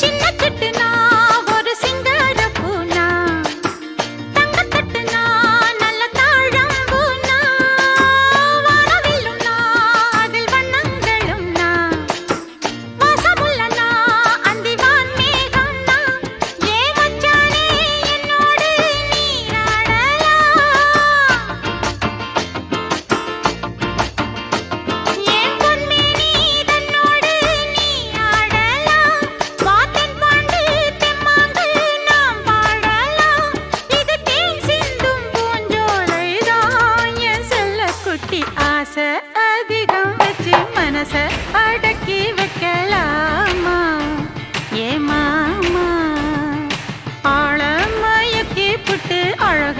சின்ன சிட்டுனா ஒரு சிங்கார பூனா தங்கத்தட்டுனா நல்ல தாழம்பூனா வானவில்லும்னா அதில் வண்ணங்களும்னா வாசமுள்ளனா அந்திவான் மேகம்னா ஏ மச்சானே என்னோடு நீ ஆடலாம் ஏன் பொன்மேனி தன்னோடு நீ ஆடலாம் வாத்தன் பாண்டு தெம்மாங்கு நாம் பாடலாம் இது தேன் சிந்தும் பூஞ்சோலைதான் என் செல்லக்குட்டி ஆசை அதிகம் வச்சு மனச அடக்கி வைக்கலாமா ஏ மாமா ஆழ மயக்கி புட்டு அழக